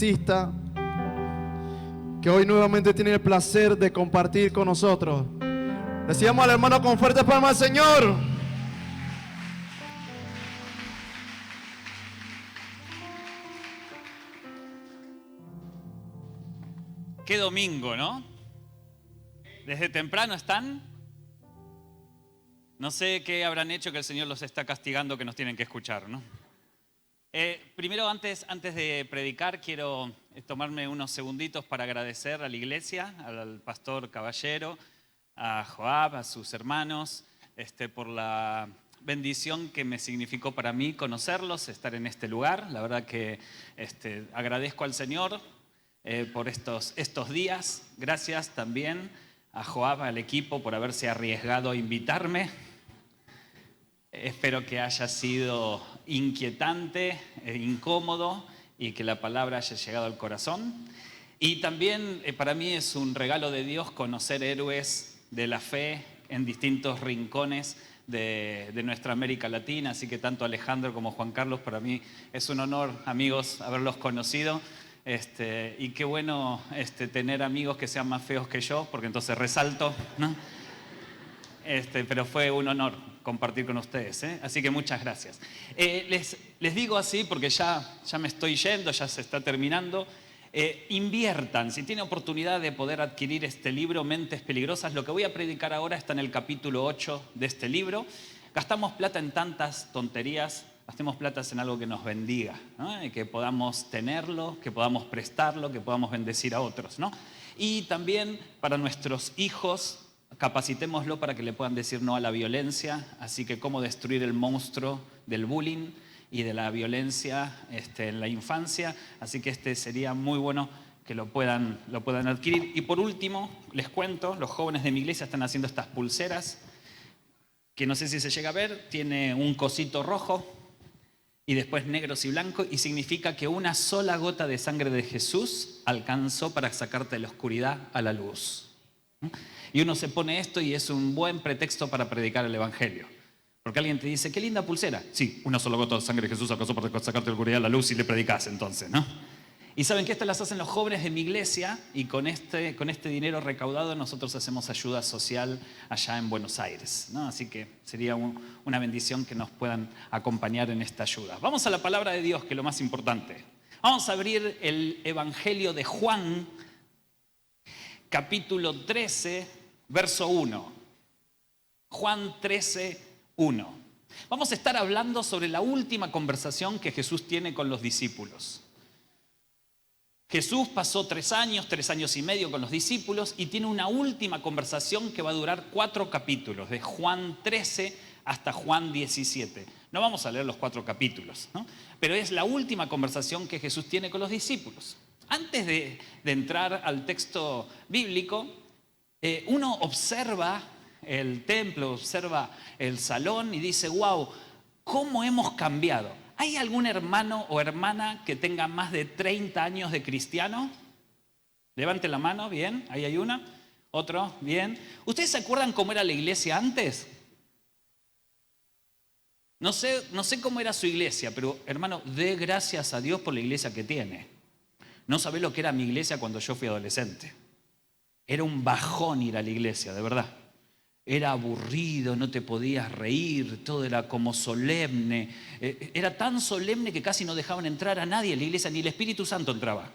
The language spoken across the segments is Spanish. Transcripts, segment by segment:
conferencista, que hoy nuevamente tiene el placer de compartir con nosotros. Recibamos al hermano con fuertes palmas al Señor. Qué domingo, ¿no? Desde temprano están. No sé qué habrán hecho que el Señor los está castigando, que nos tienen que escuchar, ¿no? Primero, antes de predicar, quiero tomarme unos segunditos para agradecer a la iglesia, al pastor Caballero, a Joab, a sus hermanos, por la bendición que me significó para mí conocerlos, estar en este lugar. La verdad que agradezco al Señor por estos días. Gracias también a Joab, al equipo, por haberse arriesgado a invitarme. Espero que haya sido inquietante, incómodo y que la palabra haya llegado al corazón. Y también para mí es un regalo de Dios conocer héroes de la fe en distintos rincones de nuestra América Latina. Así que tanto Alejandro como Juan Carlos, para mí es un honor, amigos, haberlos conocido. Y qué bueno tener amigos que sean más feos que yo, porque entonces resalto, ¿no? Pero fue un honor compartir con ustedes, ¿eh? Así que muchas gracias. Les digo así porque ya me estoy yendo, ya se está terminando. Inviertan, si tienen oportunidad de poder adquirir este libro, Mentes Peligrosas. Lo que voy a predicar ahora está en el capítulo 8 de este libro. Gastamos plata en tantas tonterías, gastemos plata en algo que nos bendiga, ¿no? Y que podamos tenerlo, que podamos prestarlo, que podamos bendecir a otros, ¿no? Y también para nuestros hijos, capacitémoslo para que le puedan decir no a la violencia. Así que cómo destruir el monstruo del bullying y de la violencia en la infancia. Así que sería muy bueno que lo puedan adquirir. Y por último, les cuento, los jóvenes de mi iglesia están haciendo estas pulseras, que no sé si se llega a ver, tiene un cosito rojo y después negros y blancos, y significa que una sola gota de sangre de Jesús alcanzó para sacarte de la oscuridad a la luz. Y uno se pone esto y es un buen pretexto para predicar el evangelio. Porque alguien te dice, qué linda pulsera. Sí, una sola gota de sangre de Jesús alcanzó para sacarte de la oscuridad a la luz y le predicas entonces, ¿no? Y saben que estas las hacen los jóvenes de mi iglesia, y con este dinero recaudado nosotros hacemos ayuda social allá en Buenos Aires, ¿no? Así que sería una bendición que nos puedan acompañar en esta ayuda. Vamos a la palabra de Dios, que es lo más importante. Vamos a abrir el Evangelio de Juan, capítulo 13, verso 1. Juan 13, 1. Vamos a estar hablando sobre la última conversación que Jesús tiene con los discípulos. Jesús pasó 3 años y medio con los discípulos, y tiene una última conversación que va a durar 4 capítulos, de Juan 13 hasta Juan 17. No vamos a leer los 4 capítulos, ¿no? Pero es la última conversación que Jesús tiene con los discípulos. Antes de entrar al texto bíblico, uno observa el templo, observa el salón y dice, wow, ¿cómo hemos cambiado? ¿Hay algún hermano o hermana que tenga más de 30 años de cristiano? Levante la mano, bien, ahí hay una. Otro, bien. ¿Ustedes se acuerdan cómo era la iglesia antes? No sé cómo era su iglesia, pero hermano, dé gracias a Dios por la iglesia que tiene. No sabe lo que era mi iglesia cuando yo fui adolescente. Era un bajón ir a la iglesia, de verdad. Era aburrido, no te podías reír, todo era como solemne. Era tan solemne que casi no dejaban entrar a nadie en la iglesia, ni el Espíritu Santo entraba.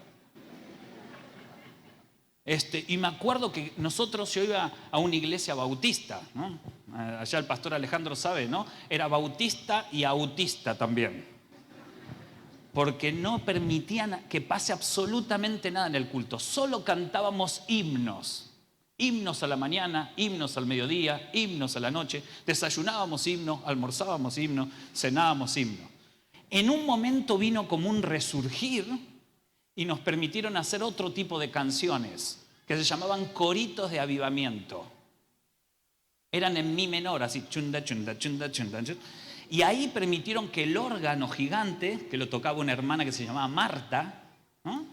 Y me acuerdo que yo iba a una iglesia bautista, ¿no? Allá el pastor Alejandro sabe, ¿no? Era bautista y autista también. Porque no permitían que pase absolutamente nada en el culto. Solo cantábamos himnos. Himnos a la mañana, himnos al mediodía, himnos a la noche. Desayunábamos himnos, almorzábamos himnos, cenábamos himnos. En un momento vino como un resurgir y nos permitieron hacer otro tipo de canciones que se llamaban coritos de avivamiento. Eran en mi menor, así, chunda, chunda, chunda, chunda, chunda. Y ahí permitieron que el órgano gigante, que lo tocaba una hermana que se llamaba Marta, ¿no?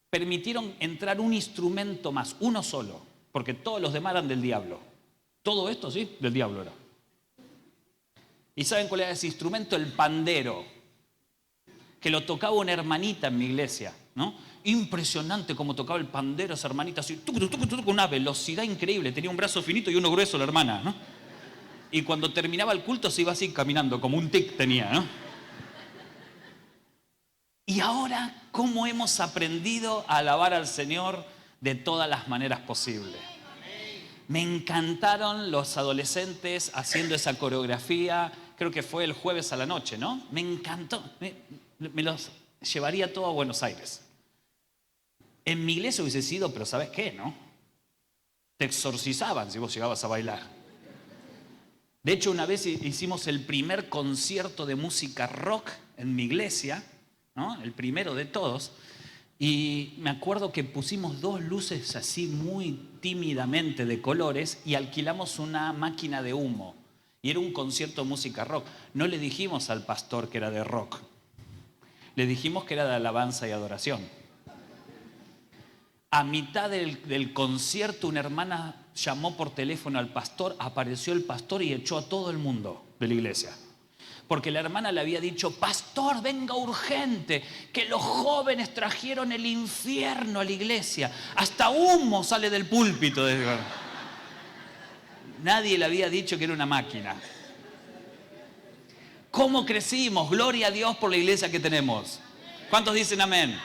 Permitieron entrar un instrumento más, uno solo, porque todos los demás eran del diablo. Todo esto, sí, del diablo era. ¿Y saben cuál era ese instrumento? El pandero, que lo tocaba una hermanita en mi iglesia. ¿no? Impresionante como tocaba el pandero esa hermanita, así, con una velocidad increíble. Tenía un brazo finito y uno grueso la hermana, ¿no? Y cuando terminaba el culto se iba así caminando, como un tic tenía, ¿no? Y ahora, ¿cómo hemos aprendido a alabar al Señor de todas las maneras posibles? Me encantaron los adolescentes haciendo esa coreografía. Creo que fue el jueves a la noche, ¿no? Me encantó. Me los llevaría todo a Buenos Aires. En mi iglesia hubiese sido, pero ¿sabes qué, no? Te exorcizaban si vos llegabas a bailar. De hecho, una vez hicimos el primer concierto de música rock en mi iglesia, ¿no? El primero de todos. Y me acuerdo que pusimos 2 luces así muy tímidamente de colores y alquilamos una máquina de humo. Y era un concierto de música rock. No le dijimos al pastor que era de rock. Le dijimos que era de alabanza y adoración. A mitad del concierto, una hermana llamó por teléfono al pastor, apareció el pastor y echó a todo el mundo de la iglesia. Porque la hermana le había dicho, pastor, venga urgente, que los jóvenes trajeron el infierno a la iglesia. Hasta humo sale del púlpito. Nadie le había dicho que era una máquina. ¿Cómo crecimos? Gloria a Dios por la iglesia que tenemos. ¿Cuántos dicen amén? Amén.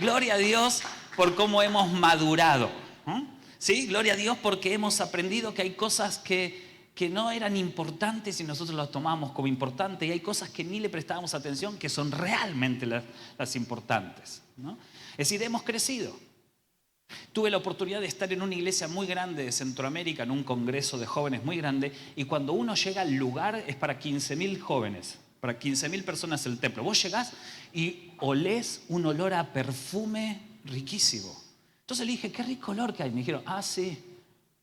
Gloria a Dios por cómo hemos madurado. ¿Sí? Gloria a Dios porque hemos aprendido que hay cosas que no eran importantes y nosotros las tomamos como importantes, y hay cosas que ni le prestábamos atención que son realmente las importantes, ¿no? Es decir, hemos crecido. Tuve la oportunidad de estar en una iglesia muy grande de Centroamérica, en un congreso de jóvenes muy grande, y cuando uno llega al lugar es para 15.000 jóvenes, para 15.000 personas el templo. Vos llegás y olés un olor a perfume riquísimo. Entonces le dije, qué rico olor que hay. Me dijeron, sí.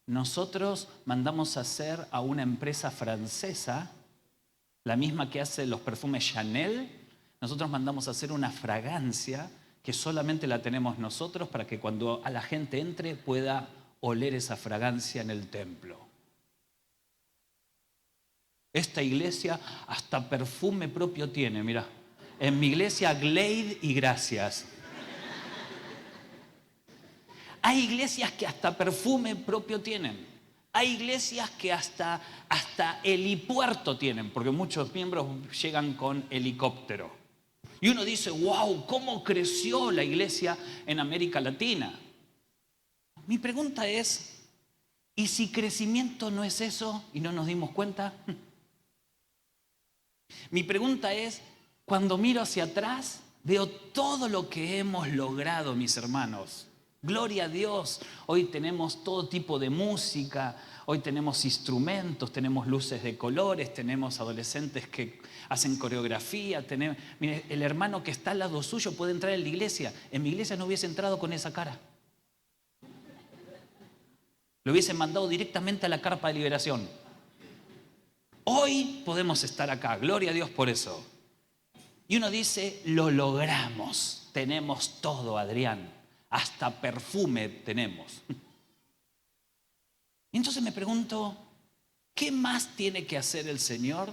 Nosotros mandamos a hacer a una empresa francesa, la misma que hace los perfumes Chanel, nosotros mandamos a hacer una fragancia que solamente la tenemos nosotros para que cuando a la gente entre pueda oler esa fragancia en el templo. Esta iglesia hasta perfume propio tiene, mira. En mi iglesia Glade y gracias. Hay iglesias que hasta perfume propio tienen. Hay iglesias que hasta helipuerto tienen, porque muchos miembros llegan con helicóptero. Y uno dice, wow, ¿cómo creció la iglesia en América Latina? Mi pregunta es, ¿y si crecimiento no es eso y no nos dimos cuenta? Mi pregunta es, cuando miro hacia atrás, veo todo lo que hemos logrado, mis hermanos. Gloria a Dios, hoy tenemos todo tipo de música, hoy tenemos instrumentos, tenemos luces de colores, tenemos adolescentes que hacen coreografía, mire, el hermano que está al lado suyo puede entrar en la iglesia. En mi iglesia no hubiese entrado con esa cara. Lo hubiesen mandado directamente a la carpa de liberación. Hoy podemos estar acá, gloria a Dios por eso. Y uno dice, lo logramos, tenemos todo, Adrián. Hasta perfume tenemos. Y entonces me pregunto, ¿qué más tiene que hacer el Señor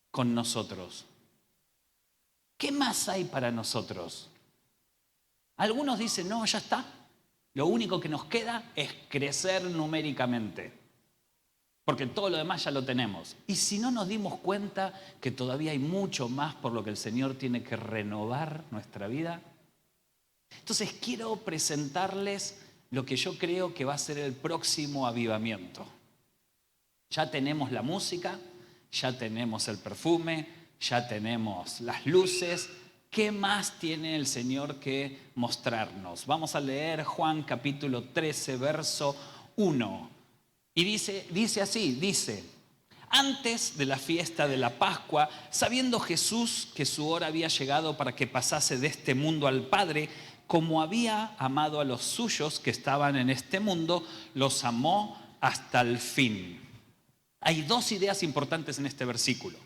con nosotros? ¿Qué más hay para nosotros? Algunos dicen, no, ya está. Lo único que nos queda es crecer numéricamente. Porque todo lo demás ya lo tenemos. Y si no nos dimos cuenta que todavía hay mucho más por lo que el Señor tiene que renovar nuestra vida. Entonces quiero presentarles lo que yo creo que va a ser el próximo avivamiento. Ya tenemos la música, ya tenemos el perfume, ya tenemos las luces. ¿Qué más tiene el Señor que mostrarnos? Vamos a leer Juan capítulo 13, verso 1. Y dice así, antes de la fiesta de la Pascua, sabiendo Jesús que su hora había llegado para que pasase de este mundo al Padre, como había amado a los suyos que estaban en este mundo, los amó hasta el fin. Hay 2 ideas importantes en este versículo.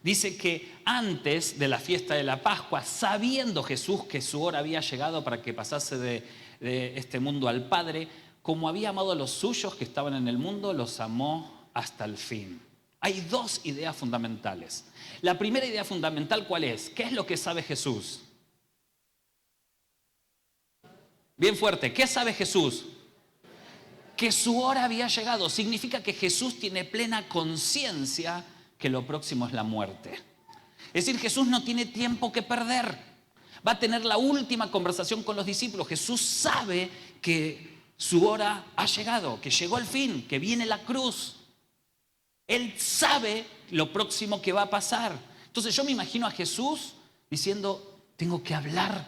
Dice que antes de la fiesta de la Pascua, sabiendo Jesús que su hora había llegado para que pasase de este mundo al Padre, como había amado a los suyos que estaban en el mundo, los amó hasta el fin. Hay 2 ideas fundamentales. La primera idea fundamental, ¿cuál es? ¿Qué es lo que sabe Jesús? Bien fuerte. ¿Qué sabe Jesús? Que su hora había llegado. Significa que Jesús tiene plena conciencia que lo próximo es la muerte. Es decir, Jesús no tiene tiempo que perder. Va a tener la última conversación con los discípulos. Jesús sabe que su hora ha llegado, que llegó el fin, que viene la cruz. Él sabe lo próximo que va a pasar. Entonces yo me imagino a Jesús diciendo, tengo que hablar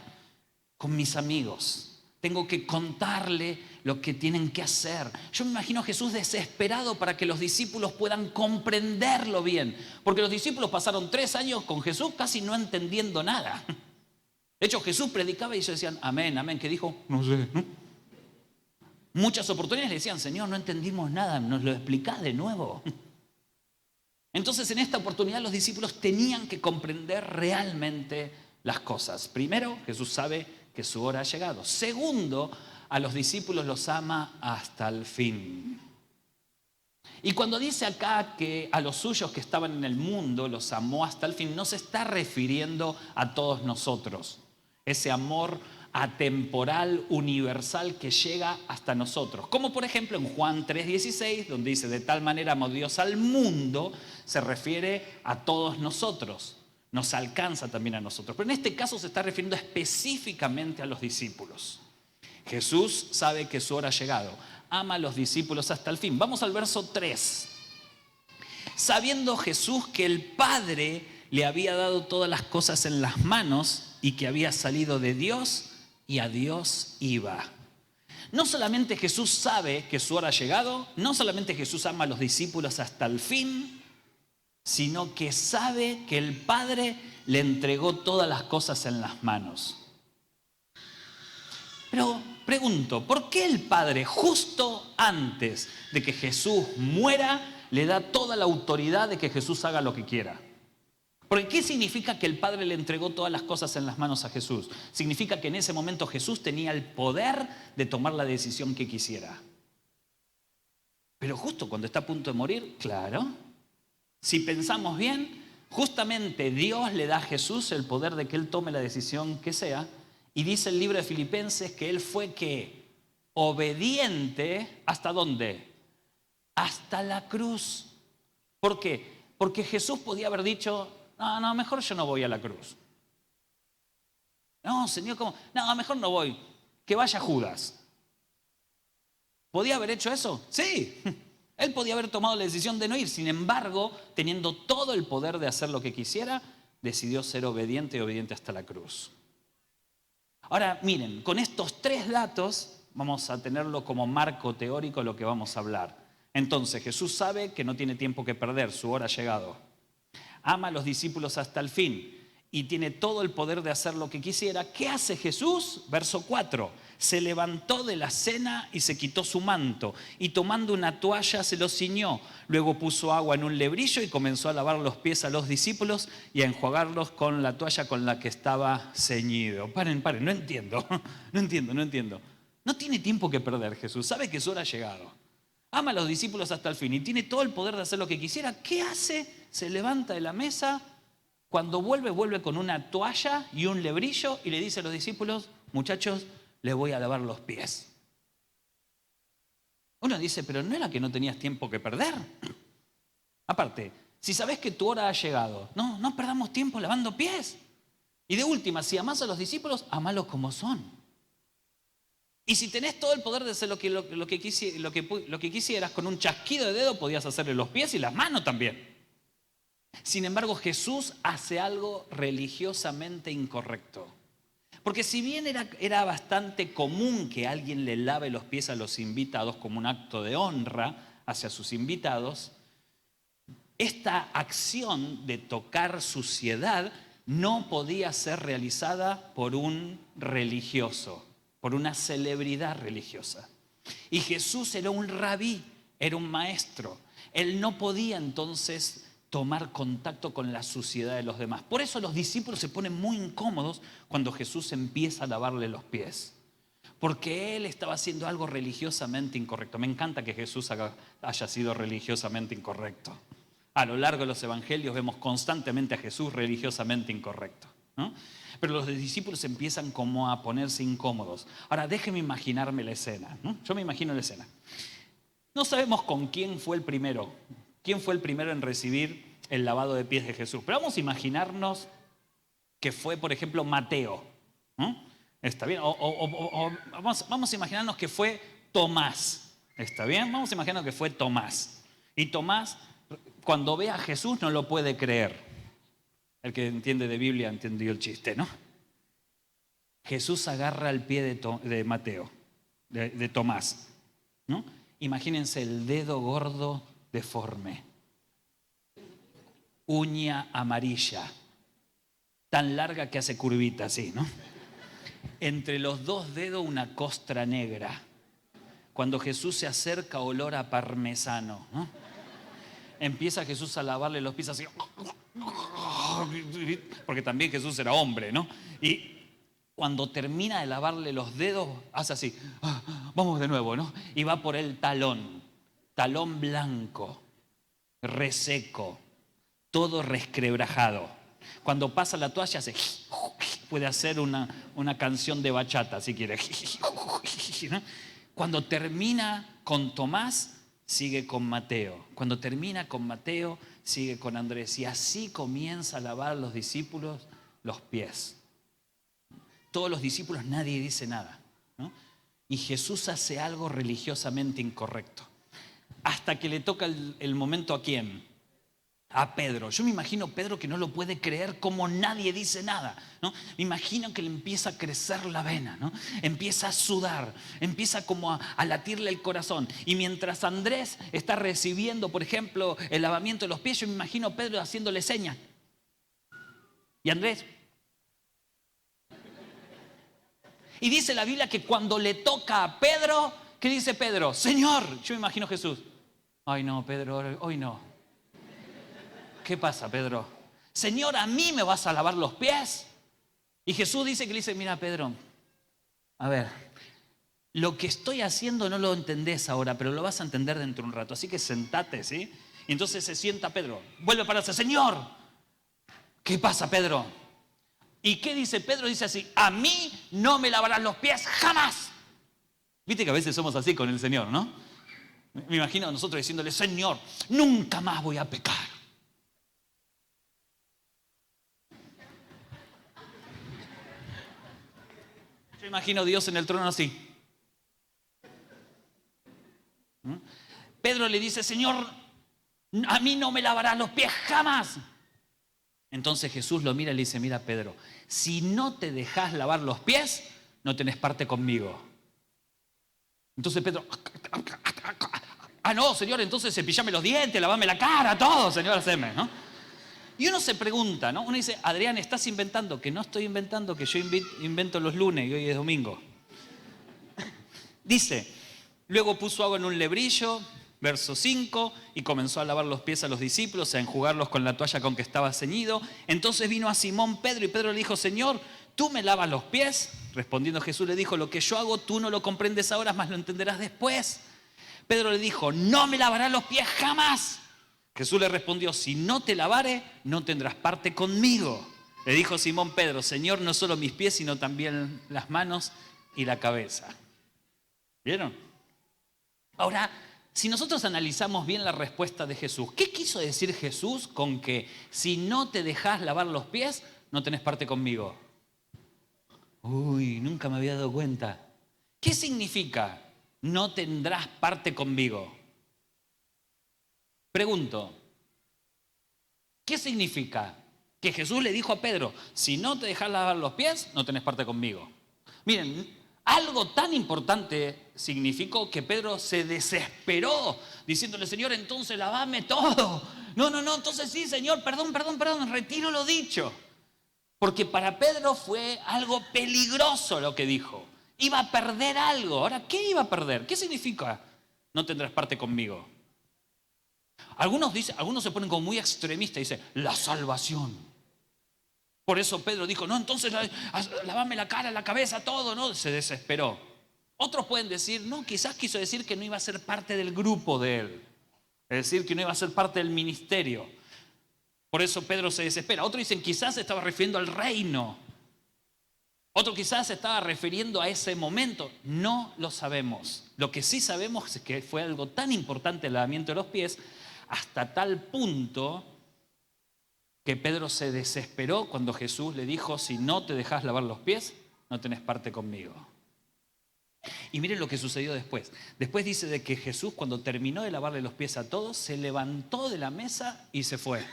con mis amigos, tengo que contarle lo que tienen que hacer. Yo me imagino a Jesús desesperado para que los discípulos puedan comprenderlo bien, porque los discípulos pasaron 3 años con Jesús casi no entendiendo nada. De hecho, Jesús predicaba y ellos decían, amén, amén. ¿Qué dijo? No sé, ¿no? Muchas oportunidades le decían, Señor, no entendimos nada, nos lo explicás de nuevo. Entonces, en esta oportunidad los discípulos tenían que comprender realmente las cosas. Primero, Jesús sabe que su hora ha llegado. Segundo, a los discípulos los ama hasta el fin. Y cuando dice acá que a los suyos que estaban en el mundo los amó hasta el fin, no se está refiriendo a todos nosotros. Ese amor atemporal, universal, que llega hasta nosotros. Como por ejemplo en Juan 3:16, donde dice, de tal manera amó Dios al mundo, se refiere a todos nosotros. Nos alcanza también a nosotros. Pero en este caso se está refiriendo específicamente a los discípulos. Jesús sabe que su hora ha llegado. Ama a los discípulos hasta el fin. Vamos al verso 3. Sabiendo Jesús que el Padre le había dado todas las cosas en las manos y que había salido de Dios y a Dios iba. No solamente Jesús sabe que su hora ha llegado, no solamente Jesús ama a los discípulos hasta el fin, sino que sabe que el Padre le entregó todas las cosas en las manos. Pero pregunto, ¿por qué el Padre justo antes de que Jesús muera le da toda la autoridad de que Jesús haga lo que quiera? Porque ¿qué significa que el Padre le entregó todas las cosas en las manos a Jesús? Significa que en ese momento Jesús tenía el poder de tomar la decisión que quisiera. Pero justo cuando está a punto de morir, claro, si pensamos bien, justamente Dios le da a Jesús el poder de que Él tome la decisión que sea. Y dice el libro de Filipenses que Él fue ¿qué? Obediente, ¿hasta dónde? Hasta la cruz. ¿Por qué? Porque Jesús podía haber dicho, no, mejor yo no voy a la cruz. No, Señor, ¿cómo? No, mejor no voy. Que vaya Judas. ¿Podía haber hecho eso? Sí. Él podía haber tomado la decisión de no ir. Sin embargo, teniendo todo el poder de hacer lo que quisiera, decidió ser obediente y obediente hasta la cruz. Ahora, miren, con estos 3 datos vamos a tenerlo como marco teórico lo que vamos a hablar. Entonces, Jesús sabe que no tiene tiempo que perder, su hora ha llegado. Ama a los discípulos hasta el fin y tiene todo el poder de hacer lo que quisiera. ¿Qué hace Jesús? Verso 4. Se levantó de la cena y se quitó su manto y tomando una toalla se lo ciñó. Luego puso agua en un lebrillo y comenzó a lavar los pies a los discípulos y a enjuagarlos con la toalla con la que estaba ceñido. Paren, no entiendo. No entiendo. No tiene tiempo que perder Jesús. Sabe que su hora ha llegado. Ama a los discípulos hasta el fin y tiene todo el poder de hacer lo que quisiera. ¿Qué hace? Se levanta de la mesa, cuando vuelve con una toalla y un lebrillo y le dice a los discípulos, muchachos, les voy a lavar los pies. Uno dice, pero ¿no era que no tenías tiempo que perder? Aparte, si sabes que tu hora ha llegado, no perdamos tiempo lavando pies. Y de última, si amás a los discípulos, amalos como son. Y si tenés todo el poder de hacer lo que quisieras, con un chasquido de dedo podías hacerle los pies y las manos también. Sin embargo, Jesús hace algo religiosamente incorrecto. Porque si bien era bastante común que alguien le lave los pies a los invitados como un acto de honra hacia sus invitados, esta acción de tocar suciedad no podía ser realizada por un religioso, por una celebridad religiosa. Y Jesús era un rabí, era un maestro. Él no podía entonces tomar contacto con la suciedad de los demás. Por eso los discípulos se ponen muy incómodos cuando Jesús empieza a lavarle los pies. Porque Él estaba haciendo algo religiosamente incorrecto. Me encanta que Jesús haya sido religiosamente incorrecto. A lo largo de los evangelios vemos constantemente a Jesús religiosamente incorrecto, ¿no? Pero los discípulos empiezan como a ponerse incómodos. Ahora, déjenme imaginarme la escena, ¿no? Yo me imagino la escena. No sabemos con quién fue el primero. ¿Quién fue el primero en recibir el lavado de pies de Jesús? Pero vamos a imaginarnos que fue, por ejemplo, Mateo. ¿No? ¿Está bien? O vamos a imaginarnos que fue Tomás. ¿Está bien? Vamos a imaginarnos que fue Tomás. Y Tomás, cuando ve a Jesús, no lo puede creer. El que entiende de Biblia entendió el chiste, ¿no? Jesús agarra el pie de Mateo, de Tomás, ¿no? Imagínense el dedo gordo deforme, uña amarilla, tan larga que hace curvita así, ¿no? Entre los dos dedos una costra negra. Cuando Jesús se acerca, olor a parmesano, ¿no? Empieza Jesús a lavarle los pies así, porque también Jesús era hombre, ¿no? Y cuando termina de lavarle los dedos, hace así, vamos de nuevo, ¿no? Y va por el talón blanco, reseco, todo resquebrajado. Cuando pasa la toalla, puede hacer una canción de bachata, si quiere, ¿no? Cuando termina con Tomás, sigue con Mateo. Cuando termina con Mateo, sigue con Andrés. Y así comienza a lavar a los discípulos los pies. Todos los discípulos, nadie dice nada, ¿no? Y Jesús hace algo religiosamente incorrecto. Hasta que le toca el momento ¿a quién? A Pedro. Yo me imagino Pedro que no lo puede creer, como nadie dice nada, ¿no? Me imagino que le empieza a crecer la vena, ¿no? Empieza a sudar, empieza como a latirle el corazón. Y mientras Andrés está recibiendo, por ejemplo, el lavamiento de los pies, yo me imagino a Pedro haciéndole señas. Y Andrés. Y dice la Biblia que cuando le toca a Pedro, ¿qué dice Pedro? Señor, yo me imagino a Jesús. Ay no, Pedro, hoy no. ¿Qué pasa, Pedro? Señor, ¿a mí me vas a lavar los pies? Y Jesús dice que le dice, mira, Pedro, a ver, lo que estoy haciendo no lo entendés ahora, pero lo vas a entender dentro de un rato. Así que sentate, ¿sí? Y entonces se sienta Pedro, vuelve a pararse, Señor, ¿qué pasa, Pedro? ¿Y qué dice Pedro? Dice así, a mí no me lavarás los pies jamás. Viste que a veces somos así con el Señor, ¿no? Me imagino a nosotros diciéndole, Señor, nunca más voy a pecar. Yo imagino a Dios en el trono así. Pedro le dice, Señor, a mí no me lavarás los pies jamás. Entonces Jesús lo mira y le dice, mira, Pedro, si no te dejas lavar los pies, no tenés parte conmigo. Entonces Pedro, no, Señor, entonces cepillame los dientes, lavame la cara, todo, Señor, haceme, ¿no? Y uno se pregunta, ¿no? Uno dice, Adrián, estás inventando, que no estoy inventando, que yo invento los lunes y hoy es domingo. Dice, luego puso agua en un lebrillo, verso 5, y comenzó a lavar los pies a los discípulos, a enjugarlos con la toalla con que estaba ceñido. Entonces vino a Simón Pedro y Pedro le dijo, Señor, ¿tú me lavas los pies? Respondiendo Jesús le dijo, lo que yo hago tú no lo comprendes ahora, mas lo entenderás después. Pedro le dijo, no me lavarás los pies jamás. Jesús le respondió, si no te lavare, no tendrás parte conmigo. Le dijo Simón Pedro, Señor, no solo mis pies, sino también las manos y la cabeza. ¿Vieron? Ahora, si nosotros analizamos bien la respuesta de Jesús, ¿qué quiso decir Jesús con que si no te dejás lavar los pies, no tenés parte conmigo? Uy, nunca me había dado cuenta. ¿Qué significa no tendrás parte conmigo? Pregunto, ¿qué significa? Que Jesús le dijo a Pedro, si no te dejas lavar los pies, no tenés parte conmigo. Miren, algo tan importante significó que Pedro se desesperó, diciéndole, Señor, entonces lavame todo. No, entonces sí, Señor, perdón, retiro lo dicho. Porque para Pedro fue algo peligroso lo que dijo. Iba a perder algo. Ahora, ¿qué iba a perder? ¿Qué significa no tendrás parte conmigo? Algunos se ponen como muy extremistas y dicen, la salvación. Por eso Pedro dijo, no, entonces lavame la cara, la cabeza, todo, ¿no? Se desesperó. Otros pueden decir, no, quizás quiso decir que no iba a ser parte del grupo de él. Es decir, que no iba a ser parte del ministerio. Por eso Pedro se desespera. Otros dicen, quizás se estaba refiriendo al reino. Otro quizás se estaba refiriendo a ese momento. No lo sabemos. Lo que sí sabemos es que fue algo tan importante el lavamiento de los pies, hasta tal punto que Pedro se desesperó cuando Jesús le dijo: si no te dejas lavar los pies, no tenés parte conmigo. Y miren lo que sucedió después. Después dice de que Jesús, cuando terminó de lavarle los pies a todos, se levantó de la mesa y se fue.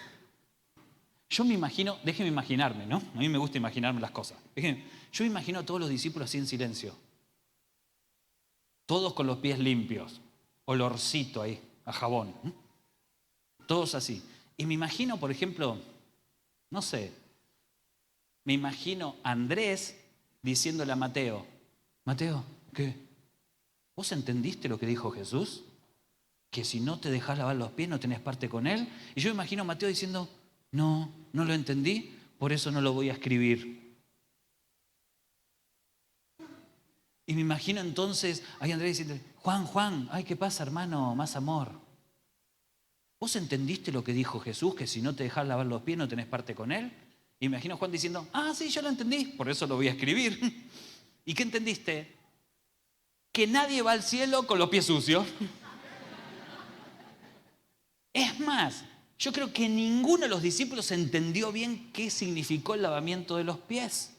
Yo me imagino, déjenme imaginarme, ¿no? A mí me gusta imaginarme las cosas. Yo me imagino a todos los discípulos así en silencio. Todos con los pies limpios, olorcito ahí, a jabón. Todos así. Y me imagino, por ejemplo, no sé, me imagino a Andrés diciéndole a Mateo: Mateo, ¿qué? ¿Vos entendiste lo que dijo Jesús? Que si no te dejás lavar los pies no tenés parte con él. Y yo me imagino a Mateo diciendo: no lo entendí, por eso no lo voy a escribir. Y me imagino entonces a Andrés diciendo: Juan, ay, ¿qué pasa, hermano? Más amor. ¿Vos entendiste lo que dijo Jesús? Que si no te dejás lavar los pies no tenés parte con él. Y me imagino a Juan diciendo: sí, yo lo entendí, por eso lo voy a escribir. ¿Y qué entendiste? Que nadie va al cielo con los pies sucios. Es más, yo creo que ninguno de los discípulos entendió bien qué significó el lavamiento de los pies.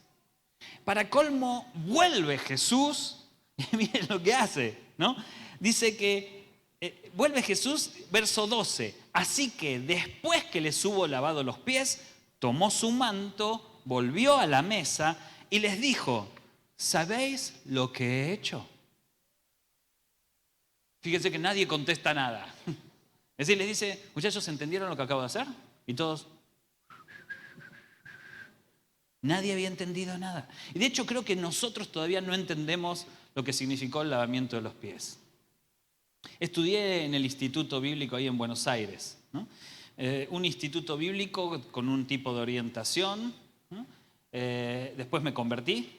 Para colmo, vuelve Jesús, y miren lo que hace, ¿no? Dice que vuelve Jesús, verso 12. Así que después que les hubo lavado los pies, tomó su manto, volvió a la mesa y les dijo: ¿sabéis lo que he hecho? Fíjense que nadie contesta nada. Es decir, les dice: muchachos, ¿entendieron lo que acabo de hacer? Y todos... Nadie había entendido nada. Y de hecho creo que nosotros todavía no entendemos lo que significó el lavamiento de los pies. Estudié en el Instituto Bíblico ahí en Buenos Aires, ¿no? Un instituto bíblico con un tipo de orientación, ¿no? Después me convertí,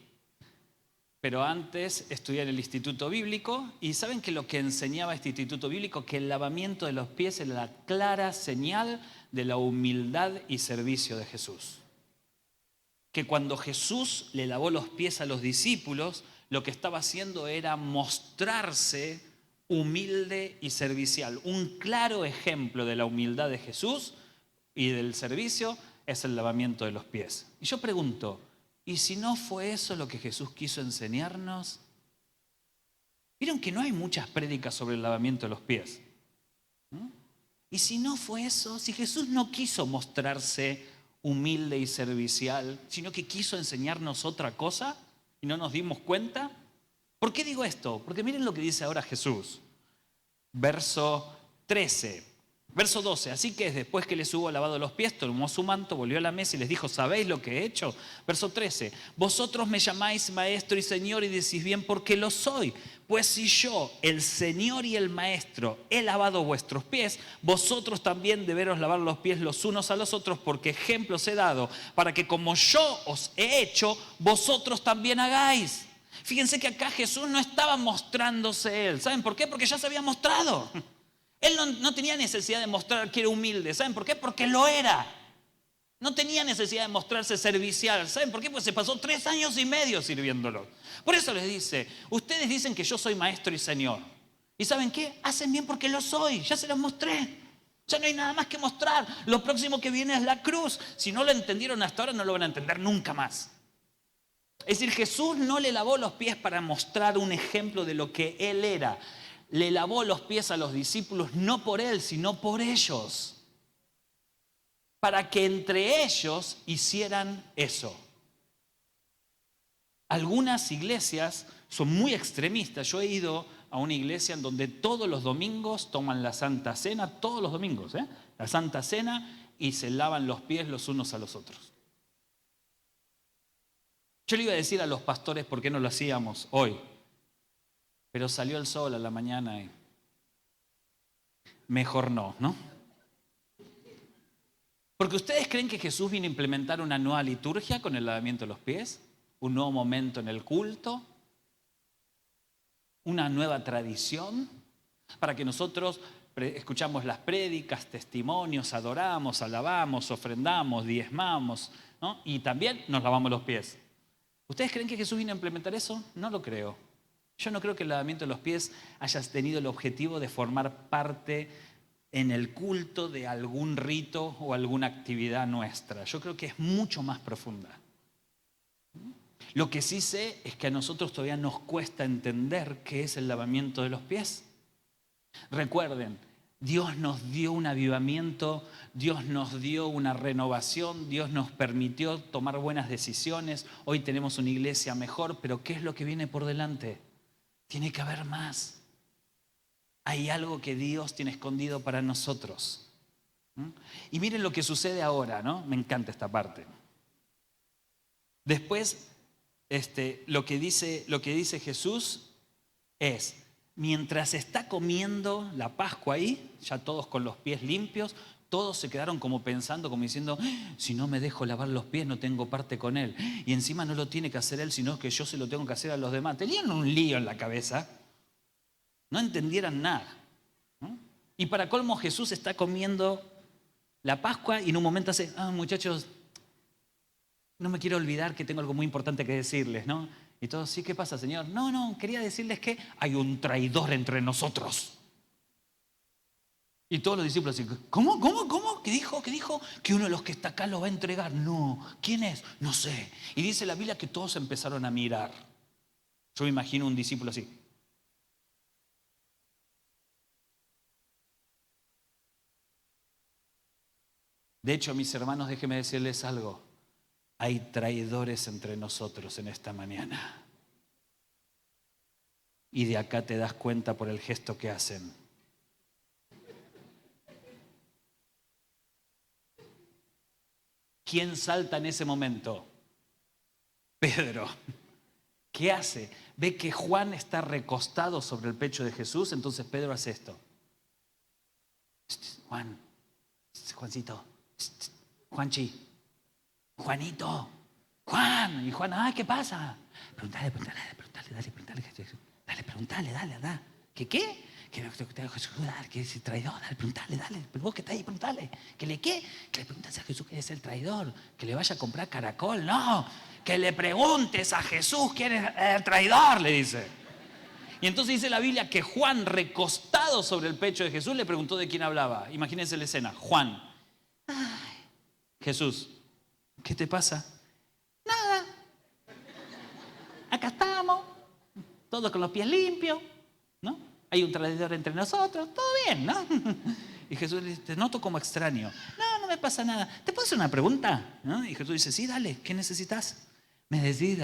pero antes estudié en el Instituto Bíblico. Y ¿saben que lo que enseñaba este Instituto Bíblico? Que el lavamiento de los pies era la clara señal de la humildad y servicio de Jesús. Que cuando Jesús le lavó los pies a los discípulos, lo que estaba haciendo era mostrarse humilde y servicial. Un claro ejemplo de la humildad de Jesús y del servicio es el lavamiento de los pies. Y yo pregunto, ¿y si no fue eso lo que Jesús quiso enseñarnos? Vieron que no hay muchas prédicas sobre el lavamiento de los pies, ¿no? Y si no fue eso, si Jesús no quiso mostrarse humilde y servicial, sino que quiso enseñarnos otra cosa y no nos dimos cuenta. ¿Por qué digo esto? Porque miren lo que dice ahora Jesús. Verso 13. Verso 12. Así que después que les hubo lavado los pies, tomó su manto, volvió a la mesa y les dijo: ¿sabéis lo que he hecho? Verso 13. Vosotros me llamáis maestro y señor y decís bien porque lo soy. Pues si yo, el Señor y el Maestro, he lavado vuestros pies, vosotros también deberos lavar los pies los unos a los otros, porque ejemplos he dado para que como yo os he hecho, vosotros también hagáis. Fíjense que acá Jesús no estaba mostrándose él. ¿Saben por qué? Porque ya se había mostrado. Él no tenía necesidad de mostrar que era humilde. ¿Saben por qué? Porque lo era. No tenía necesidad de mostrarse servicial. ¿Saben por qué? Porque se pasó 3 años y medio sirviéndolo. Por eso les dice: ustedes dicen que yo soy maestro y señor. ¿Y saben qué? Hacen bien porque lo soy. Ya se los mostré. Ya no hay nada más que mostrar. Lo próximo que viene es la cruz. Si no lo entendieron hasta ahora, no lo van a entender nunca más. Es decir, Jesús no le lavó los pies para mostrar un ejemplo de lo que Él era. Le lavó los pies a los discípulos no por Él, sino por ellos. Para que entre ellos hicieran eso. Algunas iglesias son muy extremistas. Yo he ido a una iglesia en donde todos los domingos toman la Santa Cena, todos los domingos, la Santa Cena, y se lavan los pies los unos a los otros. Yo le iba a decir a los pastores por qué no lo hacíamos hoy, pero salió el sol a la mañana y mejor no, ¿no? Porque ustedes creen que Jesús vino a implementar una nueva liturgia con el lavamiento de los pies, un nuevo momento en el culto, una nueva tradición para que nosotros escuchamos las prédicas, testimonios, adoramos, alabamos, ofrendamos, diezmamos, ¿no? Y también nos lavamos los pies. ¿Ustedes creen que Jesús vino a implementar eso? No lo creo. Yo no creo que el lavamiento de los pies haya tenido el objetivo de formar parte en el culto de algún rito o alguna actividad nuestra. Yo creo que es mucho más profunda. Lo que sí sé es que a nosotros todavía nos cuesta entender qué es el lavamiento de los pies. Recuerden, Dios nos dio un avivamiento, Dios nos dio una renovación, Dios nos permitió tomar buenas decisiones. Hoy tenemos una iglesia mejor, pero ¿qué es lo que viene por delante? Tiene que haber más. Hay algo que Dios tiene escondido para nosotros. Y miren lo que sucede ahora, ¿no? Me encanta esta parte. Después, lo que dice Jesús es, mientras está comiendo la Pascua ahí, ya todos con los pies limpios, todos se quedaron como pensando, como diciendo, si no me dejo lavar los pies no tengo parte con él. Y encima no lo tiene que hacer él, sino que yo se lo tengo que hacer a los demás. Tenían un lío en la cabeza. No entendieran nada. Y para colmo Jesús está comiendo la Pascua y en un momento hace, muchachos, no me quiero olvidar que tengo algo muy importante que decirles, ¿no? Y todos, sí, ¿qué pasa, Señor? No, quería decirles que hay un traidor entre nosotros. Y todos los discípulos así, ¿cómo? ¿Qué dijo? Que uno de los que está acá lo va a entregar. No, ¿quién es? No sé. Y dice la Biblia que todos empezaron a mirar. Yo me imagino un discípulo así. De hecho, mis hermanos, déjenme decirles algo. Hay traidores entre nosotros en esta mañana. Y de acá te das cuenta por el gesto que hacen. ¿Quién salta en ese momento? Pedro. ¿Qué hace? Ve que Juan está recostado sobre el pecho de Jesús, entonces Pedro hace esto. Juancito, Juanchi, Juanito, Juan. Y Juan, ¿qué pasa? Preguntale, dale. ¿Qué? Que es el traidor, dale, preguntale, pero vos que estás ahí, preguntale. ¿Que le qué? Que le preguntes a Jesús que es el traidor, que le vaya a comprar caracol, no, que le preguntes a Jesús quién es el traidor, le dice. Y entonces dice la Biblia que Juan, recostado sobre el pecho de Jesús, le preguntó de quién hablaba. Imagínense la escena, Juan, Jesús, ¿qué te pasa? Nada, acá estamos, todos con los pies limpios, ¿no? Hay un traidor entre nosotros, todo bien, ¿no? Y Jesús le dice, te noto como extraño. No me pasa nada. ¿Te puedo hacer una pregunta? ¿No? Y Jesús dice, sí, dale, ¿qué necesitas? Me decís.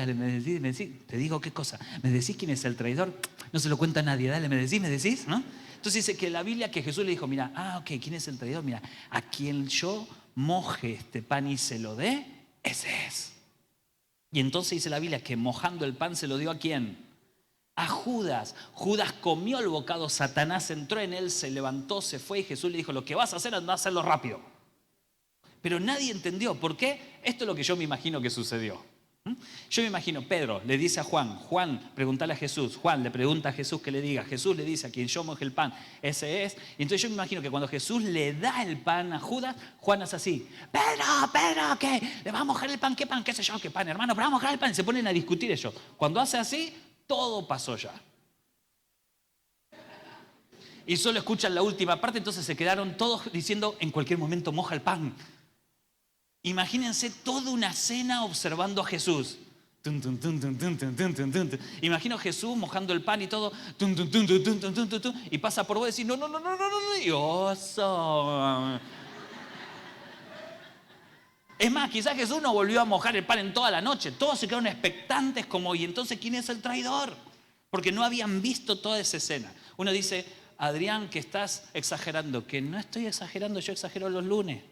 Te digo qué cosa. ¿Me decís quién es el traidor? No se lo cuenta a nadie, dale, me decís, ¿no? Entonces dice que la Biblia que Jesús le dijo, mira, ¿quién es el traidor? Mira, a quien yo moje este pan y se lo dé, ese es. Y entonces dice la Biblia que mojando el pan se lo dio ¿a quién? A Judas. Judas comió el bocado, Satanás entró en él, se levantó, se fue y Jesús le dijo, lo que vas a hacer, anda a hacerlo rápido. Pero nadie entendió. ¿Por qué? Esto es lo que yo me imagino que sucedió. Yo me imagino, Pedro le dice a Juan, pregúntale a Jesús, Juan le pregunta a Jesús que le diga, Jesús le dice a quien yo moje el pan, ese es. Y entonces yo me imagino que cuando Jesús le da el pan a Judas, Juan hace así, Pedro, ¿qué? ¿Le va a mojar el pan? ¿Qué pan? ¿Qué sé yo? ¿Qué pan, hermano? Pero va a mojar el pan y se ponen a discutir ellos. Cuando hace así, todo pasó ya. Y solo escuchan la última parte, entonces se quedaron todos diciendo, en cualquier momento moja el pan. Imagínense toda una cena observando a Jesús. Imagino a Jesús mojando el pan y todo. Y pasa por vos y decís, no. Dios. Es más, quizás Jesús no volvió a mojar el pan en toda la noche. Todos se quedaron expectantes como, ¿y entonces quién es el traidor? Porque no habían visto toda esa escena. Uno dice, Adrián, que estás exagerando. Que no estoy exagerando, yo exagero los lunes.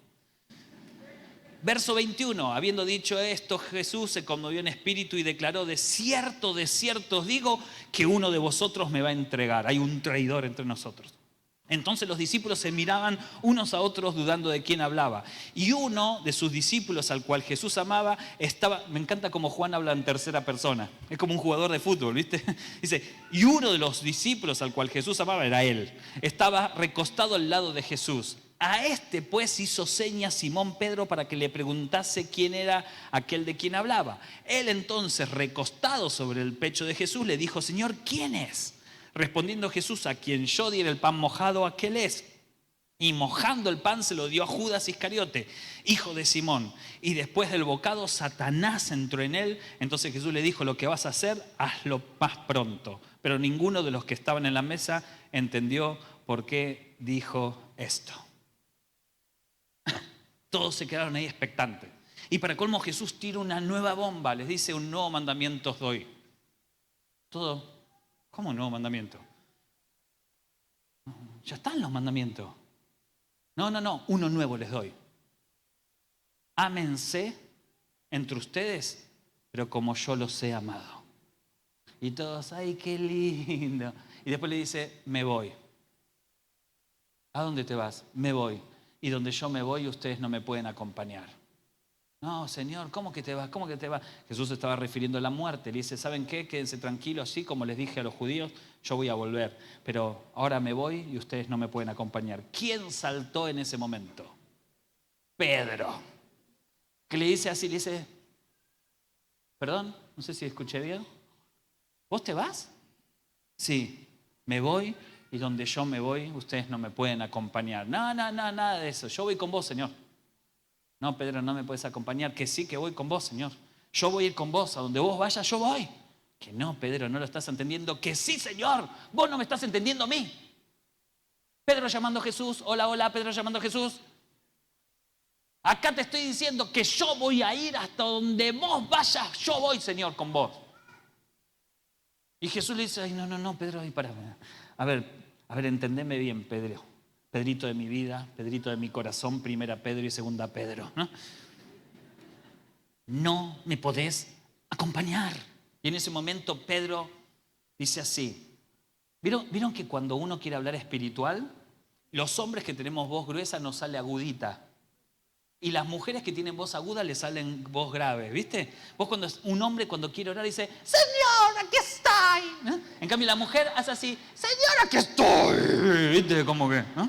Verso 21, habiendo dicho esto, Jesús se conmovió en espíritu y declaró, de cierto os digo, que uno de vosotros me va a entregar. Hay un traidor entre nosotros. Entonces los discípulos se miraban unos a otros dudando de quién hablaba. Y uno de sus discípulos al cual Jesús amaba estaba, me encanta como Juan habla en tercera persona, es como un jugador de fútbol, ¿viste? Dice, y uno de los discípulos al cual Jesús amaba era él. Estaba recostado al lado de Jesús. A este pues hizo señas Simón Pedro para que le preguntase quién era aquel de quien hablaba. Él entonces, recostado sobre el pecho de Jesús, le dijo: Señor, ¿quién es? Respondiendo Jesús: a quien yo diera el pan mojado, aquel es. Y mojando el pan se lo dio a Judas Iscariote, hijo de Simón. Y después del bocado, Satanás entró en él. Entonces Jesús le dijo: lo que vas a hacer, hazlo más pronto. Pero ninguno de los que estaban en la mesa entendió por qué dijo esto. Todos se quedaron ahí expectantes. Y para colmo, Jesús tira una nueva bomba. Les dice: un nuevo mandamiento os doy. Todo, ¿cómo un nuevo mandamiento? Ya están los mandamientos. No, uno nuevo les doy. Ámense entre ustedes, pero como yo los he amado. Y todos: ay, qué lindo. Y después le dice: me voy. ¿A dónde te vas? Me voy. Y donde yo me voy, ustedes no me pueden acompañar. No, Señor, ¿cómo que te vas? ¿Cómo que te vas? Jesús se estaba refiriendo a la muerte. Le dice: ¿saben qué? Quédense tranquilos, así como les dije a los judíos, yo voy a volver. Pero ahora me voy y ustedes no me pueden acompañar. ¿Quién saltó en ese momento? Pedro. Que le dice así, le dice: perdón, no sé si escuché bien. ¿Vos te vas? Sí, me voy y donde yo me voy, ustedes no me pueden acompañar. No, nada de eso. Yo voy con vos, Señor. No, Pedro, no me puedes acompañar. Que sí, que voy con vos, Señor. Yo voy a ir con vos. A donde vos vayas, yo voy. Que no, Pedro, no lo estás entendiendo. Que sí, Señor. Vos no me estás entendiendo a mí. Pedro llamando a Jesús. Hola, Pedro llamando a Jesús. Acá te estoy diciendo que yo voy a ir hasta donde vos vayas. Yo voy, Señor, con vos. Y Jesús le dice: ay, no, Pedro, ay, para. A ver, entendeme bien, Pedro. Pedrito de mi vida, Pedrito de mi corazón, primera Pedro y segunda Pedro, ¿no? No me podés acompañar. Y en ese momento Pedro dice así. ¿Vieron que cuando uno quiere hablar espiritual, los hombres que tenemos voz gruesa nos sale agudita? Y las mujeres que tienen voz aguda le salen voz grave, ¿viste? Un hombre cuando quiere orar dice: Señor, aquí estoy, ¿no? En cambio la mujer hace así: Señor, aquí estoy, ¿viste? Como que, ¿no?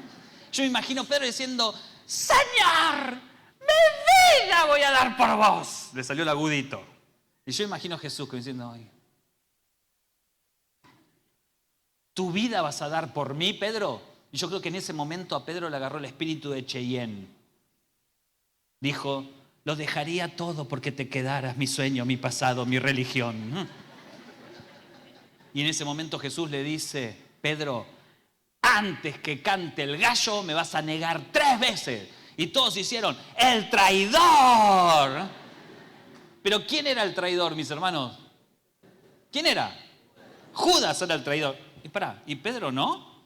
Yo me imagino a Pedro diciendo: Señor, mi vida voy a dar por vos. Le salió el agudito. Y yo imagino a Jesús diciendo: ay, ¿tu vida vas a dar por mí, Pedro? Y yo creo que en ese momento a Pedro le agarró el espíritu de Cheyenne. Dijo: lo dejaría todo porque te quedaras, mi sueño, mi pasado, mi religión. Y en ese momento Jesús le dice: Pedro, antes que cante el gallo me vas a negar 3 veces. Y todos hicieron: ¡el traidor! Pero ¿quién era el traidor, mis hermanos? ¿Quién era? Judas era el traidor. ¿Y Pedro no?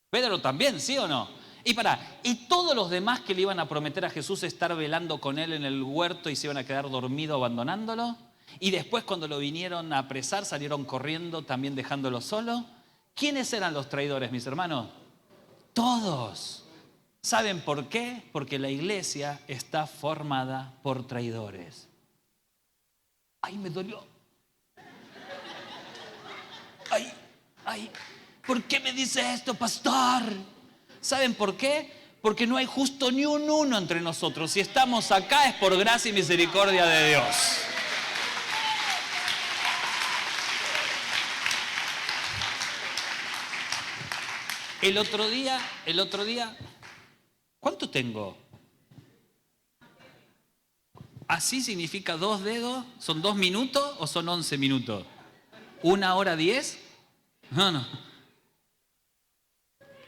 Pedro también, ¿sí o no? Y todos los demás que le iban a prometer a Jesús estar velando con él en el huerto y se iban a quedar dormidos abandonándolo. Y después, cuando lo vinieron a apresar, salieron corriendo también dejándolo solo. ¿Quiénes eran los traidores, mis hermanos? Todos. ¿Saben por qué? Porque la iglesia está formada por traidores. ¡Ay, me dolió! ¡Ay! ¿Por qué me dice esto, pastor? ¿Saben por qué? Porque no hay justo ni un uno entre nosotros. Si estamos acá es por gracia y misericordia de Dios. El otro día, ¿cuánto tengo? ¿Así significa 2 dedos? ¿Son 2 minutos o son 11 minutos? ¿1 hora 10? No.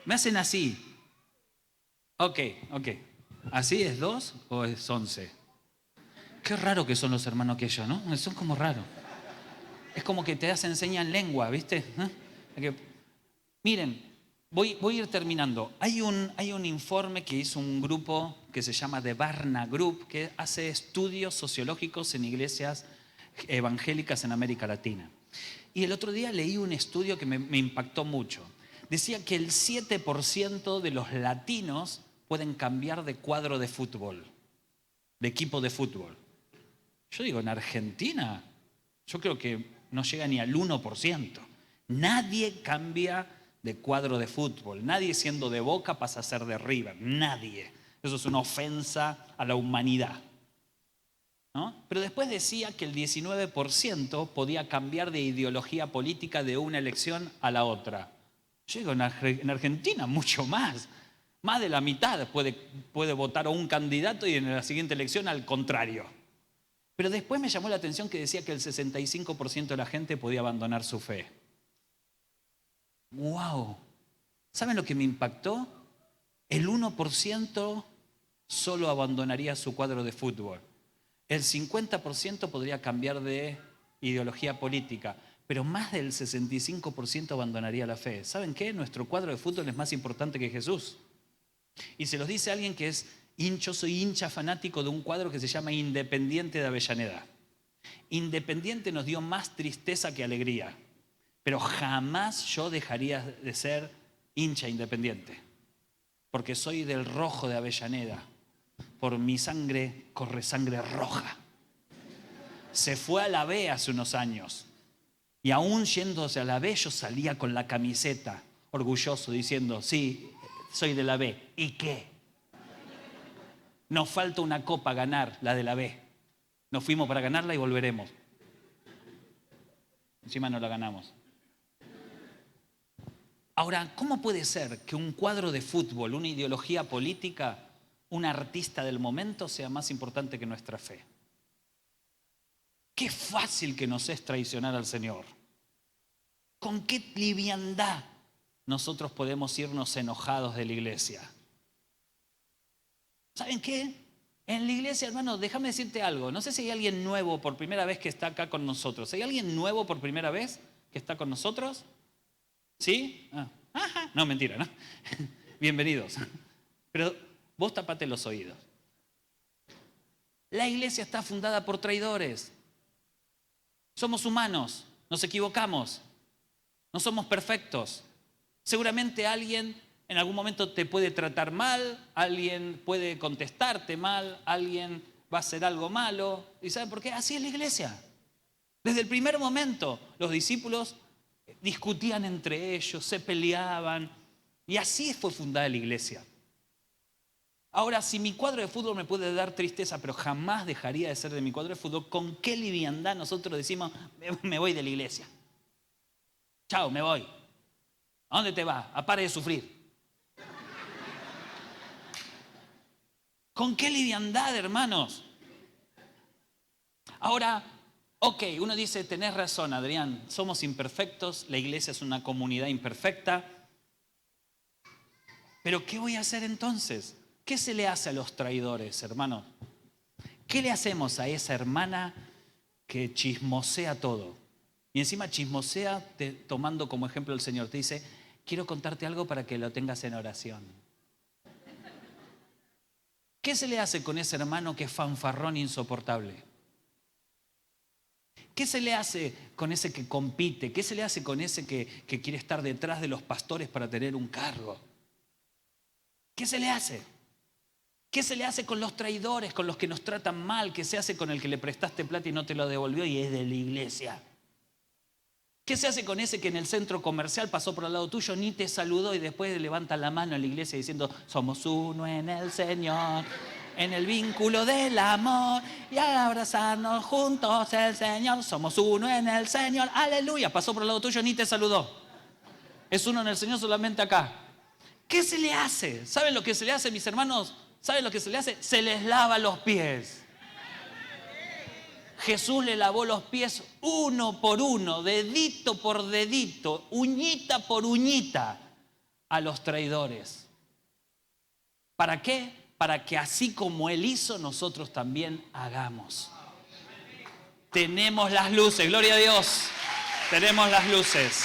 Me hacen así. Ok. ¿Así es 2 o es 11? Qué raro que son los hermanos aquellos, ¿no? Son como raros. Es como que te enseñan lengua, ¿viste? Miren. Voy a ir terminando. Hay un informe que hizo un grupo que se llama The Barna Group, que hace estudios sociológicos en iglesias evangélicas en América Latina. Y el otro día leí un estudio que me impactó mucho. Decía que el 7% de los latinos pueden cambiar de cuadro de fútbol, de equipo de fútbol. Yo digo, en Argentina, yo creo que no llega ni al 1%. Nadie cambia de cuadro de fútbol. Nadie siendo de Boca pasa a ser de River. Nadie. Eso es una ofensa a la humanidad, ¿no? Pero después decía que el 19% podía cambiar de ideología política de una elección a la otra. Yo digo, en Argentina mucho más. Más de la mitad puede votar a un candidato y en la siguiente elección al contrario. Pero después me llamó la atención que decía que el 65% de la gente podía abandonar su fe. ¡Wow! ¿Saben lo que me impactó? El 1% solo abandonaría su cuadro de fútbol. El 50% podría cambiar de ideología política, pero más del 65% abandonaría la fe. ¿Saben qué? Nuestro cuadro de fútbol es más importante que Jesús. Y se los dice alguien que es yo soy hincha fanático de un cuadro que se llama Independiente de Avellaneda. Independiente nos dio más tristeza que alegría, pero jamás yo dejaría de ser hincha Independiente, porque soy del rojo de Avellaneda. Por mi sangre corre sangre roja. Se fue a la B hace unos años y aún yéndose a la B yo salía con la camiseta, orgulloso, diciendo, sí, soy de la B. ¿Y qué? Nos falta una copa a ganar, la de la B. Nos fuimos para ganarla y volveremos. Encima no la ganamos. Ahora, ¿cómo puede ser que un cuadro de fútbol, una ideología política, un artista del momento sea más importante que nuestra fe? Qué fácil que nos es traicionar al Señor. Con qué liviandad nosotros podemos irnos enojados de la iglesia. ¿Saben qué? En la iglesia, hermano, déjame decirte algo. No sé si hay alguien nuevo por primera vez que está acá con nosotros. ¿Hay alguien nuevo por primera vez que está con nosotros? ¿Sí? Ajá. No, mentira, ¿no? Bienvenidos. Pero vos tapate los oídos. La iglesia está fundada por traidores. Somos humanos, nos equivocamos, no somos perfectos. Seguramente alguien en algún momento te puede tratar mal, alguien puede contestarte mal, alguien va a hacer algo malo. ¿Y saben por qué? Así es la iglesia. Desde el primer momento los discípulos discutían entre ellos, se peleaban y así fue fundada la iglesia. Ahora, si mi cuadro de fútbol me puede dar tristeza, pero jamás dejaría de ser de mi cuadro de fútbol, ¿con qué liviandad nosotros decimos, me voy de la iglesia? Chao, me voy. ¿A dónde te vas? A pare de sufrir. ¿Con qué liviandad, hermanos? Ahora, ok, uno dice, tenés razón, Adrián, somos imperfectos, la iglesia es una comunidad imperfecta. Pero ¿qué voy a hacer entonces? ¿Qué se le hace a los traidores, hermano? ¿Qué le hacemos a esa hermana que chismosea todo? Y encima chismosea tomando como ejemplo el Señor. Te dice, quiero contarte algo para que lo tengas en oración. ¿Qué se le hace con ese hermano que es fanfarrón insoportable? ¿Qué se le hace con ese que compite? ¿Qué se le hace con ese que quiere estar detrás de los pastores para tener un cargo? ¿Qué se le hace? ¿Qué se le hace con los traidores, con los que nos tratan mal? ¿Qué se hace con el que le prestaste plata y no te lo devolvió y es de la iglesia? ¿Qué se hace con ese que en el centro comercial pasó por al lado tuyo, ni te saludó y después levanta la mano en la iglesia diciendo, somos uno en el Señor, en el vínculo del amor y al abrazarnos juntos el Señor, somos uno en el Señor, aleluya, pasó por al lado tuyo, ni te saludó. Es uno en el Señor solamente acá. ¿Qué se le hace? ¿Saben lo que se le hace, mis hermanos? ¿Saben lo que se le hace? Se les lava los pies. Jesús le lavó los pies uno por uno, dedito por dedito, uñita por uñita a los traidores. ¿Para qué? Para que así como Él hizo, nosotros también hagamos. Tenemos las luces, gloria a Dios. Tenemos las luces.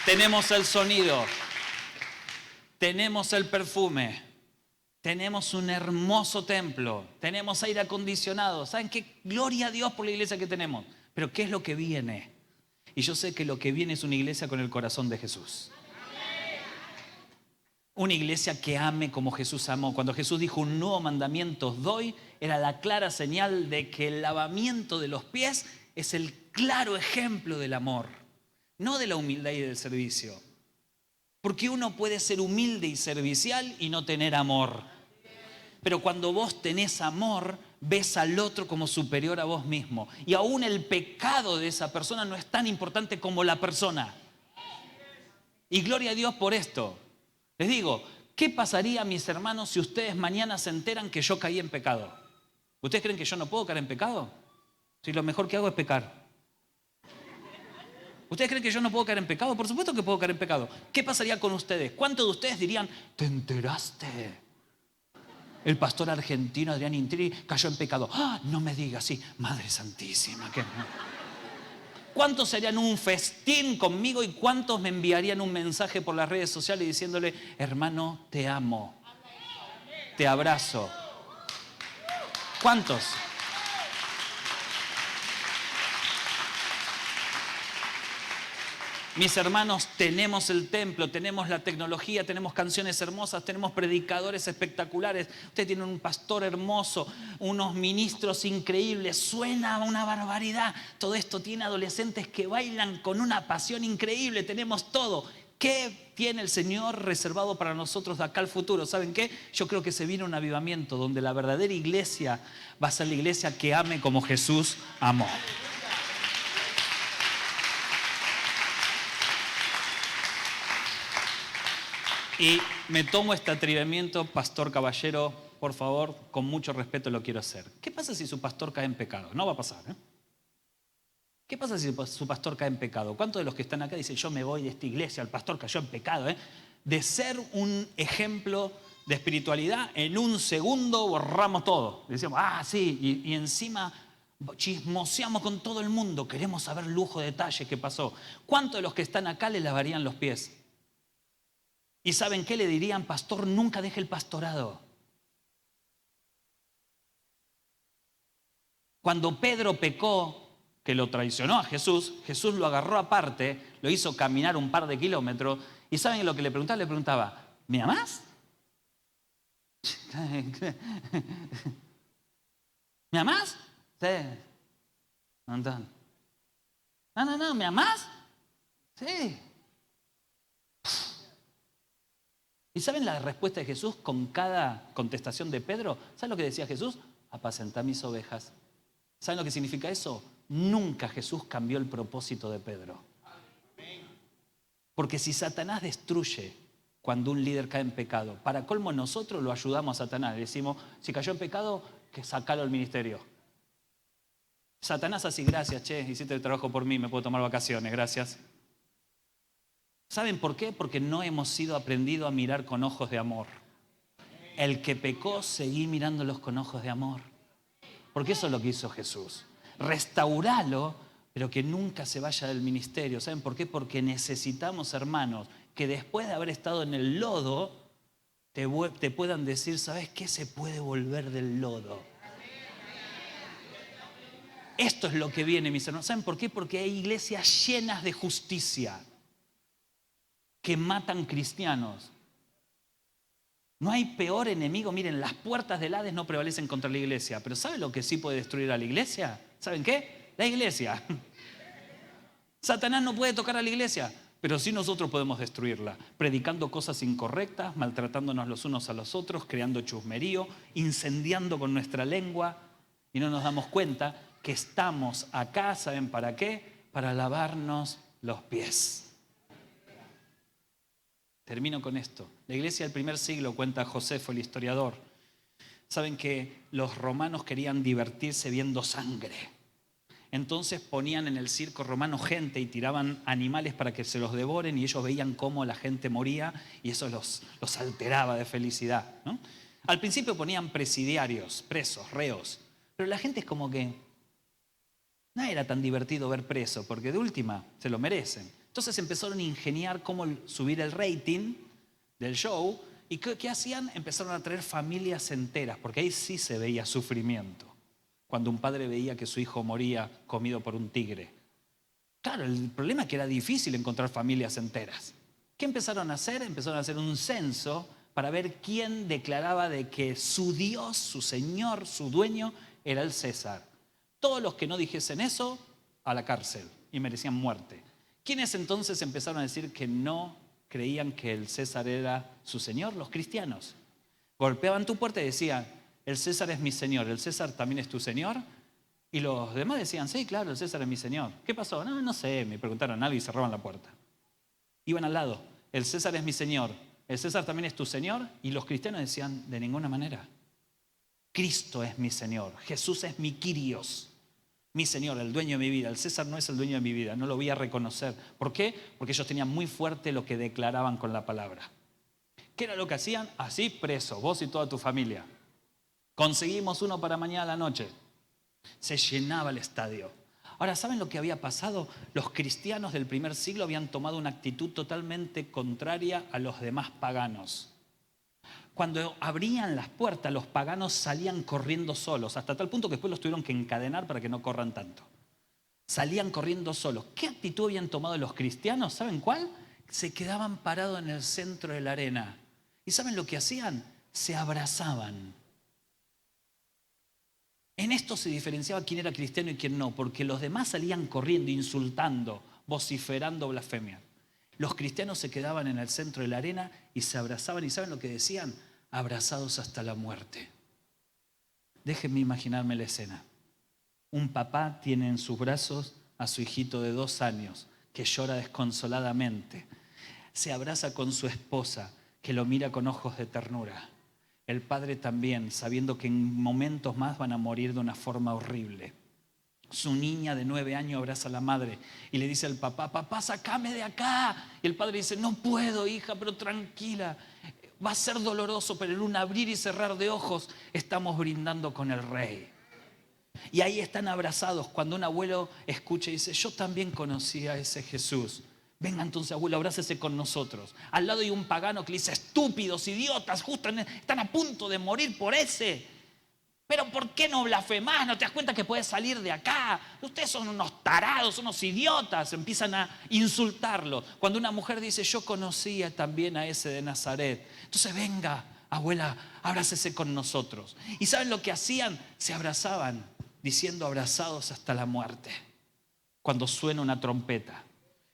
Tenemos el sonido. Tenemos el perfume. Tenemos un hermoso templo, tenemos aire acondicionado. ¿Saben qué? Gloria a Dios por la iglesia que tenemos. Pero ¿qué es lo que viene? Y yo sé que lo que viene es una iglesia con el corazón de Jesús. Una iglesia que ame como Jesús amó. Cuando Jesús dijo un nuevo mandamiento os doy, era la clara señal de que el lavamiento de los pies es el claro ejemplo del amor. no de la humildad y del servicio. Porque uno puede ser humilde y servicial y no tener amor. Pero cuando vos tenés amor, ves al otro como superior a vos mismo. Y aún el pecado de esa persona no es tan importante como la persona. Y gloria a Dios por esto. Les digo, ¿qué pasaría, mis hermanos, si ustedes mañana se enteran que yo caí en pecado? ¿Ustedes creen que yo no puedo caer en pecado? Si lo mejor que hago es pecar. ¿Ustedes creen que yo no puedo caer en pecado? Por supuesto que puedo caer en pecado. ¿Qué pasaría con ustedes? ¿Cuántos de ustedes dirían, te enteraste? El pastor argentino Adrián Intri cayó en pecado. ¡Ah! No me digas, sí, Madre Santísima. ¿Qué? ¿Cuántos serían un festín conmigo y cuántos me enviarían un mensaje por las redes sociales diciéndole, hermano, te amo, te abrazo? ¿Cuántos? Mis hermanos, tenemos el templo, tenemos la tecnología, tenemos canciones hermosas, tenemos predicadores espectaculares. Ustedes tienen un pastor hermoso, unos ministros increíbles, suena una barbaridad. Todo esto tiene adolescentes que bailan con una pasión increíble, tenemos todo. ¿Qué tiene el Señor reservado para nosotros de acá al futuro? ¿Saben qué? Yo creo que se viene un avivamiento donde la verdadera iglesia va a ser la iglesia que ame como Jesús amó. Y me tomo este atrevimiento, pastor Caballero, por favor, con mucho respeto lo quiero hacer. ¿Qué pasa si su pastor cae en pecado? No va a pasar, ¿eh? ¿Qué pasa si su pastor cae en pecado? ¿Cuántos de los que están acá dicen, yo me voy de esta iglesia, el pastor cayó en pecado? De ser un ejemplo de espiritualidad, en un segundo borramos todo. Decimos, sí, y encima chismoseamos con todo el mundo, queremos saber lujo de detalles qué pasó. ¿Cuántos de los que están acá le lavarían los pies? ¿Y saben qué le dirían? Pastor, nunca deje el pastorado. Cuando Pedro pecó, que lo traicionó a Jesús, Jesús lo agarró aparte, lo hizo caminar un par de kilómetros. ¿Y saben lo que le preguntaba? Le preguntaba, ¿me amás? ¿Me amás? Sí. No, ¿me amás? Sí. ¿Y saben la respuesta de Jesús con cada contestación de Pedro? ¿Saben lo que decía Jesús? Apacentá mis ovejas. ¿Saben lo que significa eso? Nunca Jesús cambió el propósito de Pedro. Porque si Satanás destruye cuando un líder cae en pecado, para colmo nosotros lo ayudamos a Satanás. Le decimos, si cayó en pecado, que sacalo del ministerio. Satanás así, gracias, hiciste el trabajo por mí, me puedo tomar vacaciones, gracias. ¿Saben por qué? Porque no hemos sido aprendido a mirar con ojos de amor. El que pecó, seguí mirándolos con ojos de amor. Porque eso es lo que hizo Jesús. Restauralo, pero que nunca se vaya del ministerio. ¿Saben por qué? Porque necesitamos, hermanos, que después de haber estado en el lodo, te puedan decir, ¿sabes qué? Se puede volver del lodo. Esto es lo que viene, mis hermanos. ¿Saben por qué? Porque hay iglesias llenas de justicia que matan cristianos. No hay peor enemigo. Miren, las puertas del Hades no prevalecen contra la iglesia. Pero ¿saben lo que sí puede destruir a la iglesia? ¿Saben qué? La iglesia. Satanás no puede tocar a la iglesia, pero sí nosotros podemos destruirla. Predicando cosas incorrectas, maltratándonos los unos a los otros, creando chusmerío, incendiando con nuestra lengua. Y no nos damos cuenta que estamos acá, ¿saben para qué? Para lavarnos los pies. Termino con esto. La iglesia del primer siglo, cuenta Josefo, el historiador. Saben que los romanos querían divertirse viendo sangre. Entonces ponían en el circo romano gente y tiraban animales para que se los devoren y ellos veían cómo la gente moría y eso los alteraba de felicidad, ¿no? Al principio ponían presidiarios, presos, reos, pero la gente es como que no era tan divertido ver presos porque de última se lo merecen. Entonces empezaron a ingeniar cómo subir el rating del show. ¿Y qué hacían? Empezaron a traer familias enteras, porque ahí sí se veía sufrimiento. Cuando un padre veía que su hijo moría comido por un tigre. Claro, el problema es que era difícil encontrar familias enteras. ¿Qué empezaron a hacer? Empezaron a hacer un censo para ver quién declaraba de que su Dios, su Señor, su dueño, era el César. Todos los que no dijesen eso, a la cárcel y merecían muerte. ¿Quiénes entonces empezaron a decir que no creían que el César era su señor? Los cristianos. Golpeaban tu puerta y decían, el César es mi señor, ¿el César también es tu señor? Y los demás decían, sí, claro, el César es mi señor. ¿Qué pasó? No, no sé, me preguntaron algo y cerraban la puerta. Iban al lado, el César es mi señor, el César también es tu señor. Y los cristianos decían, de ninguna manera. Cristo es mi señor, Jesús es mi Kyrios, mi señor, el dueño de mi vida. El César no es el dueño de mi vida, no lo voy a reconocer. ¿Por qué? Porque ellos tenían muy fuerte lo que declaraban con la palabra. ¿Qué era lo que hacían? Así preso, vos y toda tu familia. Conseguimos uno para mañana a la noche. Se llenaba el estadio. Ahora, ¿saben lo que había pasado? Los cristianos del primer siglo habían tomado una actitud totalmente contraria a los demás paganos. Cuando abrían las puertas, los paganos salían corriendo solos, hasta tal punto que después los tuvieron que encadenar para que no corran tanto. Salían corriendo solos. ¿Qué actitud habían tomado los cristianos? ¿Saben cuál? Se quedaban parados en el centro de la arena. ¿Y saben lo que hacían? Se abrazaban. En esto se diferenciaba quién era cristiano y quién no, porque los demás salían corriendo, insultando, vociferando blasfemia. Los cristianos se quedaban en el centro de la arena y se abrazaban. ¿Y saben lo que decían? Abrazados hasta la muerte. Déjenme imaginarme la escena. Un papá tiene en sus brazos a su hijito de 2 años que llora desconsoladamente. Se abraza con su esposa que lo mira con ojos de ternura. El padre también, sabiendo que en momentos más van a morir de una forma horrible. Su niña de 9 años abraza a la madre y le dice al papá, papá, sácame de acá. Y el padre dice, no puedo, hija, pero tranquila. Va a ser doloroso, pero en un abrir y cerrar de ojos estamos brindando con el rey. Y ahí están abrazados cuando un abuelo escucha y dice, yo también conocí a ese Jesús. Venga entonces, abuelo, abrácese con nosotros. Al lado hay un pagano que le dice, estúpidos, idiotas, justo están a punto de morir por ese. Pero ¿por qué no blasfemás? ¿No te das cuenta que puedes salir de acá? Ustedes son unos tarados, unos idiotas. Empiezan a insultarlo. Cuando una mujer dice, yo conocía también a ese de Nazaret. Entonces venga, abuela, abrácese con nosotros. ¿Y saben lo que hacían? Se abrazaban, diciendo abrazados hasta la muerte. Cuando suena una trompeta.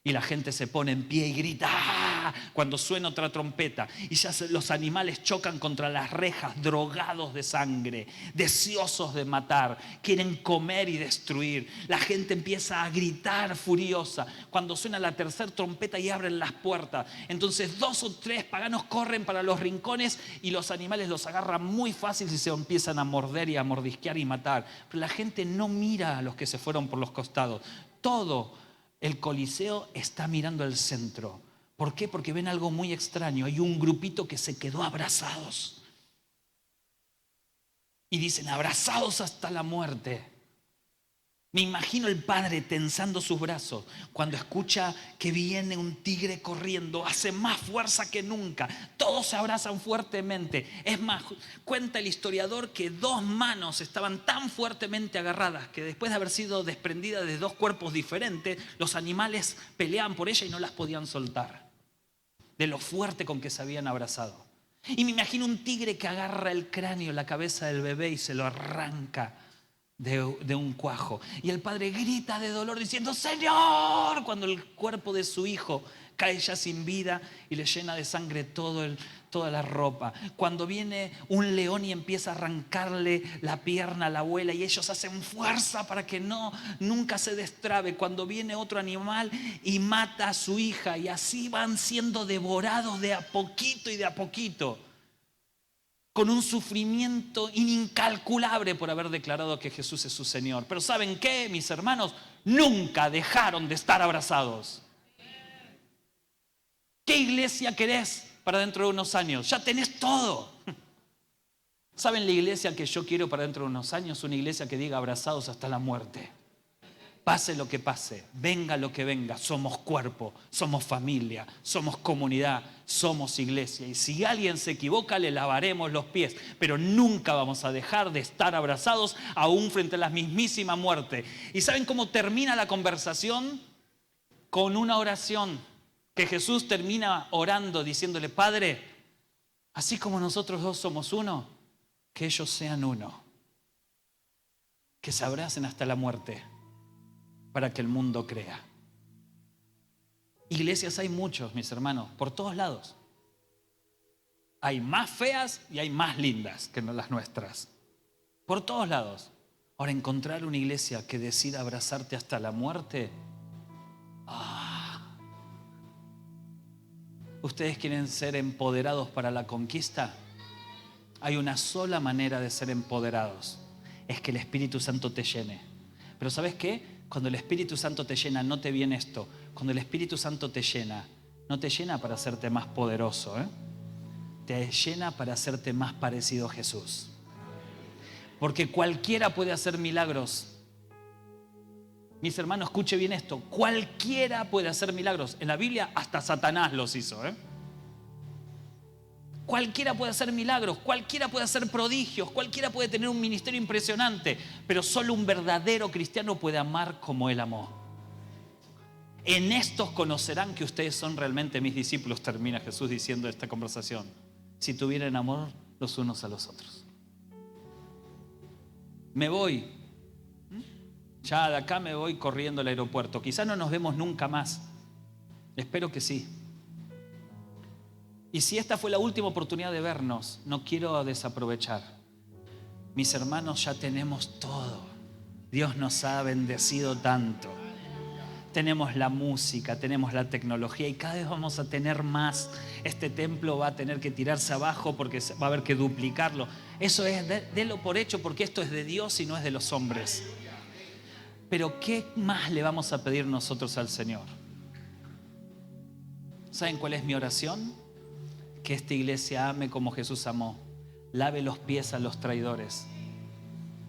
Y la gente se pone en pie y grita ¡ah! Cuando suena otra trompeta. Y ya los animales chocan contra las rejas, drogados de sangre, deseosos de matar, quieren comer y destruir. La gente empieza a gritar furiosa. Cuando suena la tercera trompeta y abren las puertas, entonces 2 o 3 paganos corren para los rincones y los animales los agarran muy fácil y se empiezan a morder y a mordisquear y matar. Pero la gente no mira a los que se fueron por los costados. Todo el Coliseo está mirando al centro. ¿Por qué? Porque ven algo muy extraño. Hay un grupito que se quedó abrazados. Y dicen, abrazados hasta la muerte. Me imagino el padre tensando sus brazos cuando escucha que viene un tigre corriendo, hace más fuerza que nunca, todos se abrazan fuertemente. Es más, cuenta el historiador que 2 manos estaban tan fuertemente agarradas que después de haber sido desprendidas de 2 cuerpos diferentes, los animales peleaban por ella y no las podían soltar, de lo fuerte con que se habían abrazado. Y me imagino un tigre que agarra el cráneo, la cabeza del bebé y se lo arranca de un cuajo. Y el padre grita de dolor diciendo, Señor, cuando el cuerpo de su hijo cae ya sin vida y le llena de sangre toda la ropa. Cuando viene un león y empieza a arrancarle la pierna a la abuela y ellos hacen fuerza para que nunca se destrabe. Cuando viene otro animal y mata a su hija y así van siendo devorados de a poquito y de a poquito, con un sufrimiento incalculable por haber declarado que Jesús es su Señor. Pero ¿saben qué, mis hermanos? Nunca dejaron de estar abrazados. ¿Qué iglesia querés para dentro de unos años? Ya tenés todo. ¿Saben la iglesia que yo quiero para dentro de unos años? Una iglesia que diga abrazados hasta la muerte. Pase lo que pase, venga lo que venga, somos cuerpo, somos familia, somos comunidad, somos iglesia. Y si alguien se equivoca, le lavaremos los pies. Pero nunca vamos a dejar de estar abrazados aún frente a la mismísima muerte. ¿Y saben cómo termina la conversación? Con una oración que Jesús termina orando diciéndole, Padre, así como nosotros 2 somos uno, que ellos sean uno. Que se abracen hasta la muerte. Para que el mundo crea. Iglesias hay muchos, mis hermanos, por todos lados. Hay más feas y hay más lindas que las nuestras. Por todos lados. Ahora, encontrar una iglesia que decida abrazarte hasta la muerte. ¿Ustedes quieren ser empoderados para la conquista? Hay una sola manera de ser empoderados. Es que el Espíritu Santo te llene. Pero ¿sabes qué? Cuando el Espíritu Santo te llena, no te viene esto. Cuando el Espíritu Santo te llena, no te llena para hacerte más poderoso, te llena para hacerte más parecido a Jesús. Porque cualquiera puede hacer milagros. Mis hermanos, escuche bien esto. Cualquiera puede hacer milagros. En la Biblia hasta Satanás los hizo. Cualquiera puede hacer milagros, cualquiera puede hacer prodigios, cualquiera puede tener un ministerio impresionante, pero solo un verdadero cristiano puede amar como Él amó. En estos conocerán que ustedes son realmente mis discípulos, termina Jesús diciendo esta conversación, si tuvieran amor los unos a los otros. Me voy. Ya de acá me voy corriendo al aeropuerto. Quizá no nos vemos nunca más. Espero que sí. Y si esta fue la última oportunidad de vernos, no quiero desaprovechar. Mis hermanos, ya tenemos todo. Dios nos ha bendecido tanto. Tenemos la música, tenemos la tecnología y cada vez vamos a tener más. Este templo va a tener que tirarse abajo porque va a haber que duplicarlo. Eso es, denlo por hecho, porque esto es de Dios y no es de los hombres. Pero ¿qué más le vamos a pedir nosotros al Señor? ¿Saben cuál es mi oración? Que esta iglesia ame como Jesús amó. Lave los pies a los traidores.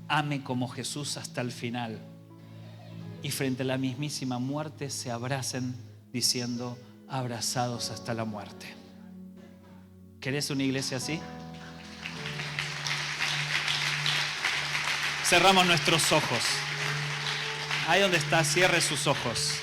Ame como Jesús hasta el final. Y frente a la mismísima muerte se abracen diciendo, abrazados hasta la muerte. ¿Querés una iglesia así? Cerramos nuestros ojos. Ahí donde está, cierre sus ojos.